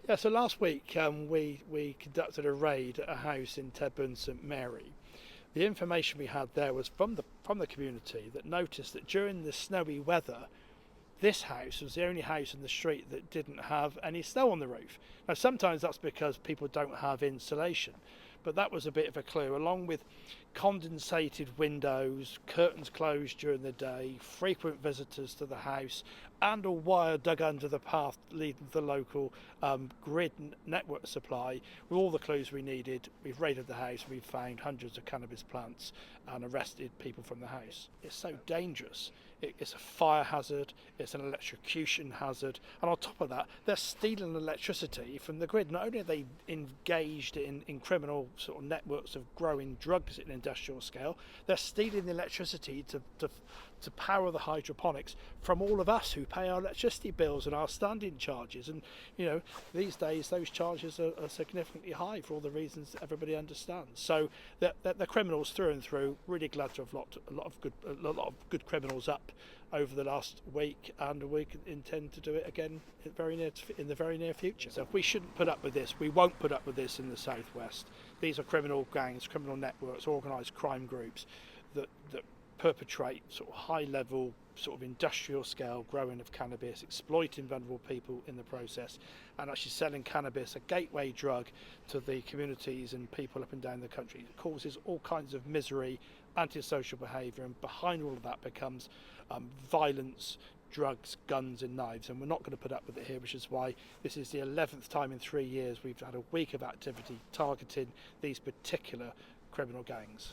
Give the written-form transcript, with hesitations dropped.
Yeah, so last week we conducted a raid at a house in Tedburn St Mary. The information we had there was from the community that noticed that during the snowy weather, this house was the only house in the street that didn't have any snow on the roof. Now, sometimes that's because people don't have insulation, but that was a bit of a clue, along with condensated windows, curtains closed during the day, frequent visitors to the house, and a wire dug under the path leading to the local grid network supply. With all the clues we needed, we've raided the house, we've found hundreds of cannabis plants and arrested people from the house. It's so dangerous. It's a fire hazard, it's an electrocution hazard, and on top of that, they're stealing electricity from the grid. Not only are they engaged in criminal sort of networks of growing drugs at an industrial scale, they're stealing the electricity to power the hydroponics from all of us who pay our electricity bills and our standing charges. And these days those charges are significantly high for all the reasons that everybody understands. So the criminals through and through. Really glad to have locked a lot of good criminals up over the last week, and we intend to do it again in the very near future. So if we shouldn't put up with this, we won't put up with this in the southwest. These are criminal gangs, criminal networks, organised crime groups that perpetrate sort of high level, sort of industrial scale growing of cannabis, exploiting vulnerable people in the process, and actually selling cannabis, a gateway drug, to the communities and people up and down the country. It causes all kinds of misery, antisocial behaviour, and behind all of that becomes violence, drugs, guns and knives, and we're not going to put up with it here, which is why this is the 11th time in 3 years we've had a week of activity targeting these particular criminal gangs.